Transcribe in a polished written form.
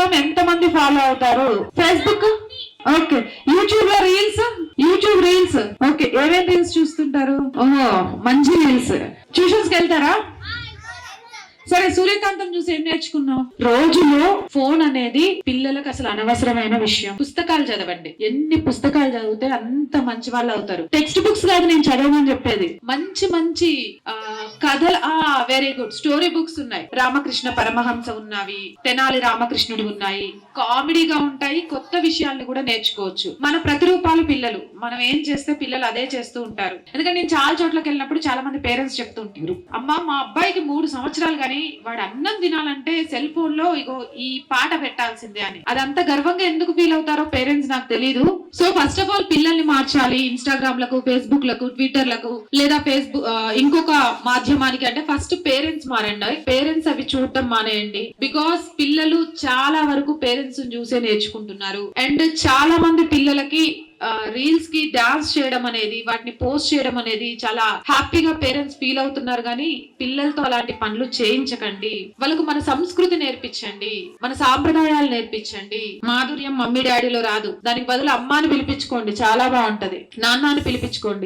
Instagram ఎంత మంది follow అవుతారు? Facebook okay. YouTube reels okay. ఏమేం రీల్స్ చూస్తుంటారు? ఓహో మంచి రీల్స్. ట్యూషన్స్ కి వెళ్తారా? సరే, సూర్యకాంతం చూసి ఏం నేర్చుకున్నావు? రోజులో ఫోన్ అనేది పిల్లలకు అసలు అనవసరమైన విషయం. పుస్తకాలు చదవండి. ఎన్ని పుస్తకాలు చదివితే అంత మంచి వాళ్ళు అవుతారు. టెక్స్ట్ బుక్స్ కాదు నేను చదవమని చెప్పేది, మంచి మంచి కథలు. Very good. స్టోరీ బుక్స్ ఉన్నాయి. రామకృష్ణ పరమహంస ఉన్నవి, తెనాలి రామకృష్ణుడు ఉన్నాయి. కామెడీగా ఉంటాయి. కొత్త విషయాలను కూడా నేర్చుకోవచ్చు. మన ప్రతిరూపాలు పిల్లలు. మనం ఏం చేస్తే పిల్లలు అదే చేస్తూ ఉంటారు. ఎందుకంటే నేను చాలా చోట్లకి వెళ్ళినప్పుడు చాలా మంది పేరెంట్స్ చెప్తూ ఉంటారు, అమ్మా మా అబ్బాయికి 3 సంవత్సరాలు కానీ వాడు అన్నం తినాలంటే సెల్ ఫోన్ లో ఇగో ఈ పాట పెట్టాల్సిందే అని. అదంతా గర్వంగా ఎందుకు ఫీల్ అవుతారో పేరెంట్స్ నాకు తెలీదు. సో ఫస్ట్ ఆఫ్ ఆల్ పిల్లల్ని మార్చాలి. ఇన్స్టాగ్రామ్ లకు, ఫేస్బుక్ లకు, ట్విట్టర్ లకు, లేదా ఫేస్బుక్ ఇంకొక మాధ్యమానికి అంటే ఫస్ట్ పేరెంట్స్ మారండి. పేరెంట్స్ అవి చూడటం మానేయండి. బికాస్ పిల్లలు చాలా వరకు పేరెంట్స్ చూసే నేర్చుకుంటున్నారు. అండ్ చాలా మంది పిల్లలకి రీల్స్ కి డాన్స్ చేయడం అనేది, వాటిని పోస్ట్ చేయడం అనేది చాలా హ్యాపీగా పేరెంట్స్ ఫీల్ అవుతున్నారు. కానీ పిల్లలతో అలాంటి పనులు చేయించకండి. వాళ్ళకు మన సంస్కృతి నేర్పించండి, మన సాంప్రదాయాలు నేర్పించండి. మాధుర్యం మమ్మీ డాడీలో రాదు. దానికి బదులు అమ్మాని పిలిపించుకోండి, చాలా బాగుంటది. నాన్న అని పిలిపించుకోండి.